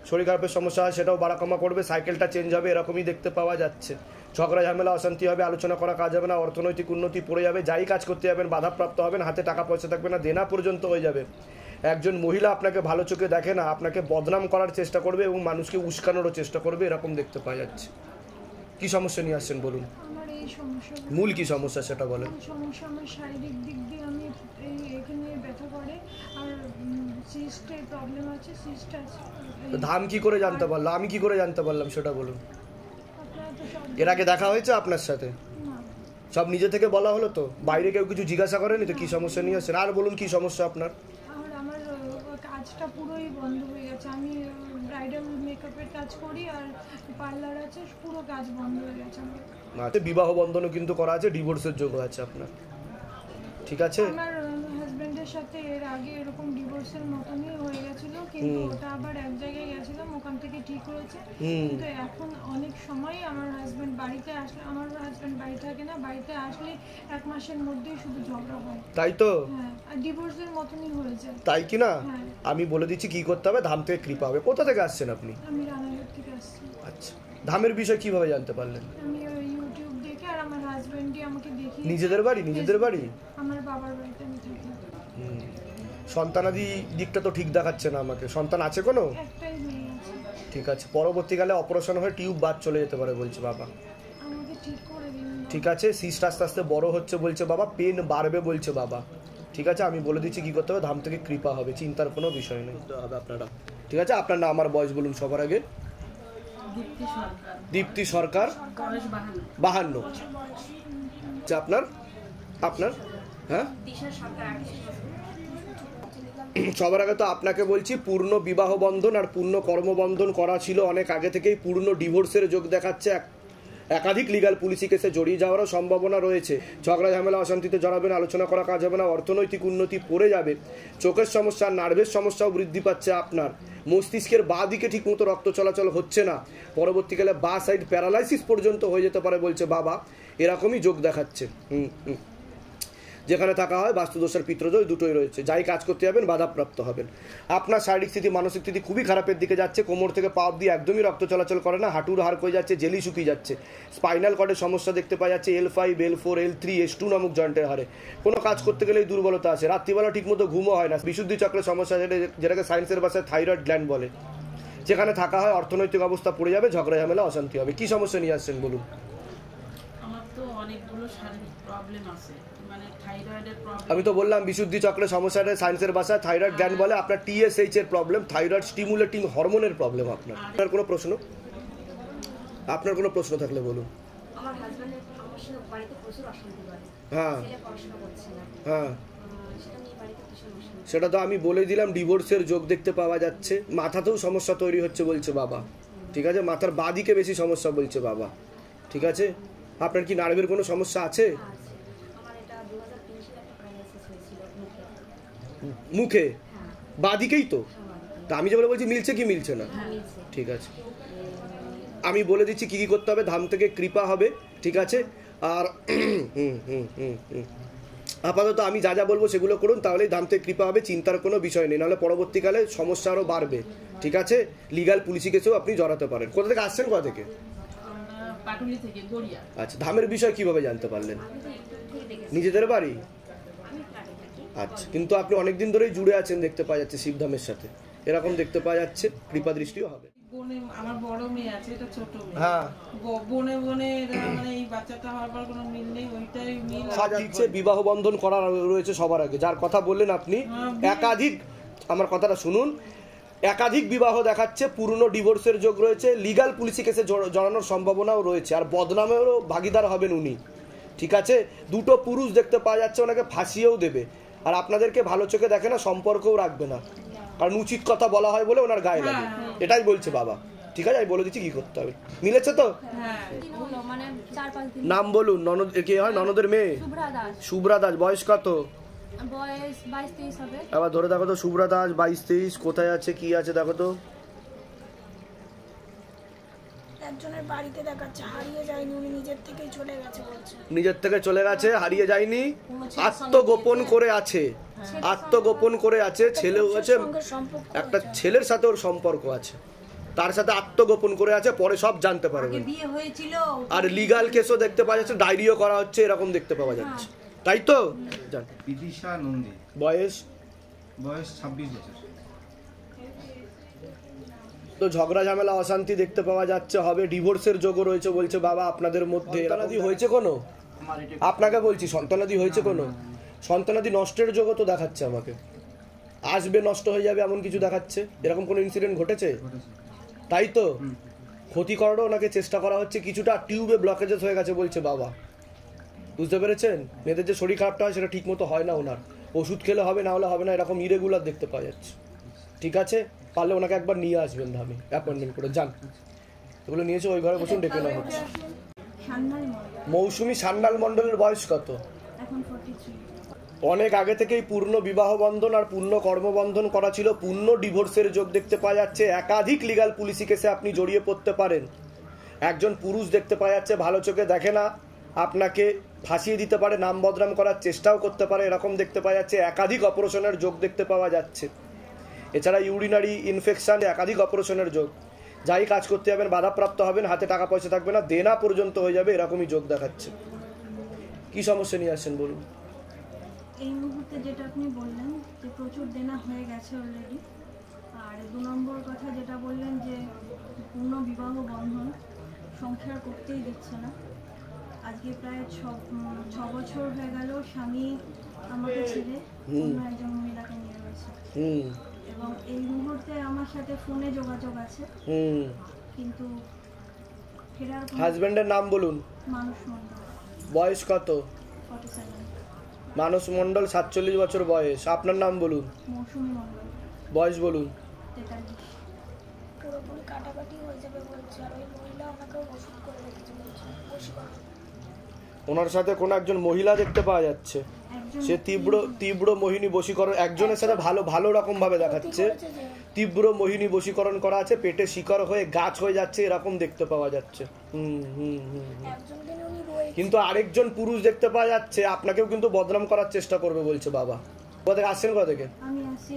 শরীর খারাপের সমস্যা হয় সেটাও বাড়াকমা করবে, সাইকেলটা চেঞ্জ হবে, এরকমই দেখতে পাওয়া যাচ্ছে। ঝগড়া ঝামেলা অশান্তি হবে, আলোচনা করা কাজ হবে না, অর্থনৈতিক উন্নতি পড়ে যাবে, যাই কাজ করতে যাবেন বাধাপ্রাপ্ত হবেন, হাতে টাকা পয়সা থাকবে না, দেনা পর্যন্ত হয়ে যাবে। একজন মহিলা আপনাকে ভালো চোখে দেখে না, আপনাকে বদনাম করার চেষ্টা করবে এবং মানুষকে উস্কানোরও চেষ্টা করবে, এরকম দেখতে পাওয়া যাচ্ছে। কি সমস্যা নিয়ে আসছেন বলুন? আমার এই সমস্যা, মূল কি সমস্যা সেটা বলেন। সমস্যা আমার শারীরিক দিক দিয়ে আমি এখানে ব্যথা করে, আর সিস্টের প্রবলেম আছে, সিস্ট আছে। ধাম কি করে জানতে পারলো, আমি কি করে জানতে পারলাম সেটা বলুন। আপনারা তো সব এর আগে দেখা হয়েছে আপনার সাথে? সব নিজে থেকে বলা হলো তো, বাইরে কেউ কিছু জিজ্ঞাসা করেনি তো কি সমস্যা নিয়ে আসছেন? আর বলুন কি সমস্যা আপনার। আমার কাজটা পুরোই বন্ধ হয়ে গেছে। আমি ব্রাইডাল মেকআপের কাজ করি আর পার্লার আছে, পুরো কাজ বন্ধ হয়ে গেছে আমার। আচ্ছা, বিবাহ বন্ধনও কিন্তু করা আছে, ডিভোর্সের যোগ আছে আপনার। ঠিক আছে, আমার হাজবেন্ডের সাথে এর আগে এরকম ডিভোর্সের মতনই হয়ে গেছিল, কিন্তু ওটা আবার এক জায়গায় গেছিলাম, ওখান থেকে ঠিক হয়েছে। কিন্তু এখন অনেক সময় আমার হাজবেন্ড বাড়িতে আসলে, আমার হাজবেন্ড বাড়ি থাকে না, বাড়িতে আসলে 1 মাসের মধ্যেই শুধু ঝগড়া হয়। তাই তো? হ্যাঁ, আর ডিভোর্সের মতনই হয়েছে। তাই কি না? হ্যাঁ। আমি বলে দিচ্ছি কি করতে হবে, ধাম থেকে কৃপা হবে। কোথা থেকে আসছেন আপনি? আমি রানাঘাট থেকে আসছি। আচ্ছা, ধামের বিষয় কিভাবে জানতে পারলেন? আমি ইউটিউব দেখে, আর আমার হাজবেন্ডই আমাকে দেখিয়ে। নিজেদের বাড়ি? নিজেদের বাড়ি? আমার বাবার বাড়িতে আমি থাকি। সন্তানাদি দিকটা তো ঠিক দেখাচ্ছে না আমাকে। সন্তান আছে কোনো? একটাই মেয়ে আছে। ঠিক আছে, পরবর্তীকালে অপারেশন হয়ে টিউব বাদ চলে যেতে পারে বলছে বাবা। আমাকে ঠিক করে দিন। ঠিক আছে, সিস্ট আস্তে আস্তে বড় হচ্ছে বলছে বাবা, পেন বাড়বে বলছে বাবা। ঠিক আছে, আমি বলে দিচ্ছি কি করতে হবে, ধাম থেকে কৃপা হবে, চিন্তার কোনো বিষয় নেই হবে আপনারা। ঠিক আছে, আপনার নাম আমার বয়স বলুন সবার আগে। দীপ্তি সরকার, 52। আচ্ছা, আপনার আপনার হ্যাঁ, সবার আগে তো আপনাকে বলছি পূর্ণ বিবাহ বন্ধন আর পূর্ণ কর্মবন্ধন করা ছিল অনেক আগে থেকেই, পূর্ণ ডিভোর্সের যোগ দেখাচ্ছে, একাধিক লিগ্যাল পুলিশি কেসে জড়িয়ে যাওয়ারও সম্ভাবনা রয়েছে। ঝগড়া ঝামেলা অশান্তিতে জড়াবেন, আলোচনা করা কাজ হবে না, অর্থনৈতিক উন্নতি পড়ে যাবে, চোখের সমস্যা নার্ভের সমস্যাও বৃদ্ধি পাচ্ছে আপনার, মস্তিষ্কের বাঁ দিকে ঠিকমতো রক্ত চলাচল হচ্ছে না, পরবর্তীকালে বাঁ সাইড প্যারালাইসিস পর্যন্ত হয়ে যেতে পারে বলছে বাবা, এরকমই যোগ দেখাচ্ছে। যেখানে থাকা হয় বাস্তুদোষের পিত্রদোষ দুটোই রয়েছে, যাই কাজ করতে যাবেন বাধাপ্রাপ্ত হবেন। আপনার শারীরিক স্থিতি মানসিক স্থিতি খুবই খারাপের দিকে যাচ্ছে, কোমর থেকে পা অবধি একদমই রক্ত চলাচল করে না, হাঁটুর হাড় হয়ে যাচ্ছে, জেলি শুকিয়ে যাচ্ছে, স্পাইনাল কর্ডের সমস্যা দেখতে পাওয়া যাচ্ছে, L5, L4, L3, S2 নামক জয়েন্টের হারে, কোনো কাজ করতে গেলেই দুর্বলতা আছে, রাত্রিবেলা ঠিকমতো ঘুমও হয় না, বিশুদ্ধি চক্রের সমস্যা, যেটাকে সায়েন্সের ভাষায় থাইরয়েড গ্ল্যান্ড বলে, যেখানে থাকা হয় অর্থনৈতিক অবস্থা পড়ে যাবে, ঝগড়া ঝামেলা অশান্তি হবে। কি সমস্যা নিয়ে আসছেন বলুন। আমার তো অনেকগুলো শারীরিক প্রবলেম আছে, মানে থাইরয়েডের প্রবলেম। আমি তো বললাম বিশুদ্ধি চক্রের সমস্যাটা সায়েন্সের ভাষায় থাইরয়েড গ্ল্যান্ড বলে, আপনার TSH এর প্রবলেম, থাইরয়েড স্টিমুলেটিং হরমোনের প্রবলেম আপনার। আপনার কোনো প্রশ্ন, আপনার কোনো প্রশ্ন থাকলে বলুন। আমার হাজবেন্ডের সমস্যা, বাড়িতে প্রচুর অশান্তি করে। হ্যাঁ ছেলে পড়াশোনা করছে না। হ্যাঁ, সেটা নিয়ে বাড়িতে কি সমস্যা? সেটা তো আমি বলে দিলাম, ডিভোর্সের যোগ দেখতে পাওয়া যাচ্ছে, মাথাতেও সমস্যা তৈরি হচ্ছে বলছে বাবা। ঠিক আছে, মাথার বাদিকে বেশি সমস্যা বলছে বাবা। ঠিক আছে, আপনার কি নার্ভের কোনো সমস্যা আছে? আমার এটা 2003 সালে একটা প্যারালাইসিস হয়েছিল মুখে। মুখে? বাদিকেই তো। তা আমি যেগুলো বলছি মিলছে কি মিলছে না? ঠিক আছে, আমি বলে দিচ্ছি কি কি করতে হবে, ধাম থেকে কৃপা হবে। ঠিক আছে, আর আপাতত আমি যা যা বলবো সেগুলো করুন, তাহলেই ধাম থেকে কৃপা হবে, চিন্তার কোনো বিষয় নেই, নাহলে পরবর্তীকালে সমস্যা আরও বাড়বে। ঠিক আছে, লিগ্যাল পুলিশি কেসেও আপনি জড়াতে পারেন। কোথা থেকে আসছেন, কোথা থেকে? পাটুলি থেকে, গড়িয়া। আচ্ছা, ধামের বিষয় কিভাবে জানতে পারলেন? নিজেদের বাড়ি? আচ্ছা, কিন্তু আপনি অনেকদিন ধরেই জুড়ে আছেন দেখতে পাওয়া যাচ্ছে শিবধামের সাথে। এরকম দেখতে পাওয়া যাচ্ছে, কৃপা দৃষ্টিও হবে। বোনে আমার বড় মেয়ে আছে, এটা ছোট মেয়ে। হ্যাঁ, বোনে বোনে মানে এই বাচ্চাটা হওয়ার পর কোনো মিল নেই, ওইটাই মিল সাজাচ্ছে। বিবাহ বন্ধন করা রয়েছে সবার আগে, যার কথা বললেন আপনি একাধিক, আমার কথাটা শুনুন, একাধিক বিবাহ দেখাচ্ছে, পূর্ণ ডিভোর্সের যোগ রয়েছে, লিগাল পুলিশি কেসে জড়ানোর সম্ভাবনাও রয়েছে, আর বদনামেরও ভাগিদার হবেন উনি। ঠিক আছে, দুটো পুরুষ দেখতে পাওয়া যাচ্ছে, ওনাকে ফাঁসিয়েও দেবে, আর আপনাদেরকে ভালো চোখে দেখে না, সম্পর্কও রাখবে না, কারণ উচিত কথা বলা হয় বলে ওনার গায়ে লাগে, এটাই বলছে বাবা। ঠিক আছে, আমি বলে দিচ্ছি কি করতে হবে। মিলেছে তো? নাম বলুন। ননদ কি হয়? ননদের মেয়ে শুভ্রা দাস। বয়স কত? বয়স 22-23 হবে। আবার ধরে দেখো তো, শুভ্রা দাস 22-23, কোথায় আছে কি আছে দেখো তো। একজনের বাড়িতে দেখাচ্ছে, হারিয়ে যায়নি, উনি নিজের থেকেই চলে গেছে বলছে। নিজের থেকে চলে গেছে, হারিয়ে যায়নি, আত্মগোপন করে আছে, আত্মগোপন করে আছে। ছেলেও আছে, একটা ছেলের সাথে ওর সম্পর্ক আছে, তার সাথে আত্মগোপন করে আছে, পরে সব জানতে পারবেন। আর লিগাল কেসও দেখতে পাওয়া যাচ্ছে, ডায়েরিও করা হচ্ছে, এরকম দেখতে পাওয়া যাচ্ছে, তাই তো? বিদিশা নন্দী। বয়স 26 বছর। তো ঝগড়া ঝামেলা অশান্তি দেখতে পাওয়া যাচ্ছে, হবে ডিভোর্সের যোগও রয়েছে বলছে বাবা আপনাদের মধ্যে। সন্তানাদি হয়েছে কোনো? আপনাকে বলছি, সন্তানাদি হয়েছে কোনো? সন্তানাদি নষ্টের যোগও তো দেখাচ্ছে আমাকে, আসবে, নষ্ট হয়ে যাবে এমন কিছু দেখাচ্ছে। এরকম কোনো ইনসিডেন্ট ঘটেছে? তাই তো? ক্ষতি করারও ওনাকে চেষ্টা করা হচ্ছে, কিছুটা টিউবে ব্লকেজেস হয়ে গেছে বলছে বাবা, বুঝতে পেরেছেন? মেয়েদের যে শরীর খারাপটা হয় সেটা ঠিক মতো হয় না ওনার, ওষুধ খেলে হবে, না হলে হবে না, এরকম ইরেগুলার দেখতে পাওয়া যাচ্ছে। ঠিক আছে, পারলে ওনাকে একবার নিয়ে আসবেন ধামে, অ্যাপয়েন্টমেন্ট করে যান। এগুলো নিয়েছে, ওই ঘরে বসুন, ডেকে নেওয়া হচ্ছে। মৌসুমী সান্যাল মণ্ডলের বয়স কত? অনেক আগে থেকেই পূর্ণ বিবাহ বন্ধন আর পূর্ণ কর্মবন্ধন করা ছিল, পূর্ণ ডিভোর্সের যোগ দেখতে পাওয়া যাচ্ছে, একাধিক লিগাল পুলিশি কেসে আপনি জড়িয়ে পড়তে পারেন। একজন পুরুষ দেখতে পাওয়া যাচ্ছে, ভালো চোখে দেখে না, আপনাকে ফাঁসিয়ে দিতে পারে, নাম বদনাম করার চেষ্টাও করতে পারে, এরকম দেখতে পাওয়া যাচ্ছে। একাধিক অপারেশনের যোগ দেখতে পাওয়া যাচ্ছে। এছাড়া ইউরিনারি ইনফেকশন, একাধিক অপারেশনের যোগ, যাই কাজ করতে যাবেন বাধাপ্রাপ্ত হবেন, হাতে টাকা পয়সা থাকবে না, দেনা পর্যন্ত হয়ে যাবে, এরকমই যোগ দেখাচ্ছে। কি সমস্যা নিয়ে আসছেন বলুন? এই মুহূর্তে যেটা আপনি বললেন যে প্রচুর দেনা হয়ে গেছে অলরেডি, আর 2 নম্বর কথা যেটা বললেন যে পূর্ণ বিবাহ বন্ধন, সংসার করতেই দিচ্ছে না। আজকে প্রায় 6 বছর হয়ে গেল স্বামী আমাকে ছেড়ে অন্য একজন মহিলাকে নিয়ে রয়েছে, এবং এই মুহূর্তে আমার সাথে ফোনে যোগাযোগ আছে, কিন্তু ফেরার। হাজবেন্ডের নাম বলুন। মানুষ মণ্ডল। বয়স কত? 47। মানুষ মণ্ডল 47 বছর বয়স। আপনার নাম বলুন। মৌসুমী মণ্ডল। বয়স বলুন। 43। পুরোপুরি কাটাকাটি হয়ে যাবে বলছে, আর ওই মহিলা ওনাকেও ওষুধ করে রেখেছে বলছে, বশীকরণ। ওনার সাথে কোন একজন মহিলা দেখতে পাওয়া যাচ্ছে, সে তীব্র মোহিনী বশীকরণ, একজনের সাথে ভালো রকম ভাবে দেখাচ্ছে, তীব্র মোহিনী বশীকরণ করা আছে, পেটে শিকড় হয়ে গাছ হয়ে যাচ্ছে, এরকম দেখতে পাওয়া যাচ্ছে। কিন্তু আরেকজন পুরুষ দেখতে পাওয়া যাচ্ছে, আপনাকেও কিন্তু বদনাম করার চেষ্টা করবে বলছে বাবা। কোথা থেকে আসছেন? কোথা থেকে? আমি আসি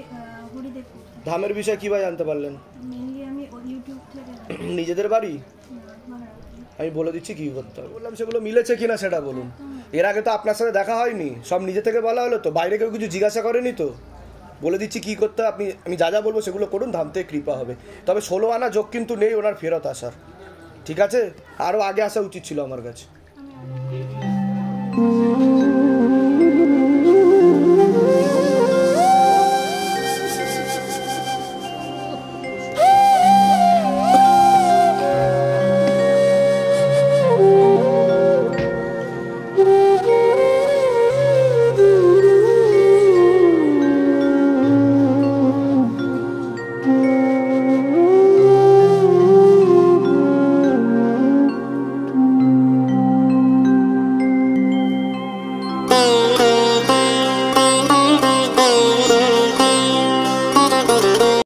হরিদেবপুর। ধামের বিষয় কিভাবে জানতে পারলেন? মেইনলি আমি ইউটিউব থেকে। নিজেদের বাড়ি? আমি বলে দিচ্ছি কি করতে হবে। বললাম সেগুলো মিলেছে কিনা সেটা বলুন। এর আগে তো আপনার সাথে দেখা হয়নি, সব নিজে থেকে বলা হলো তো, বাইরে কেউ কিছু জিজ্ঞাসা করেনি তো। বলে দিচ্ছি কি করতে হবে, আমি যা যা বলবো সেগুলো করুন, ধাম থেকে কৃপা হবে। তবে 16 আনা যোগ কিন্তু নেই ওনার ফেরত আসার, ঠিক আছে? আরও আগে আসা উচিত ছিল আমার কাছে।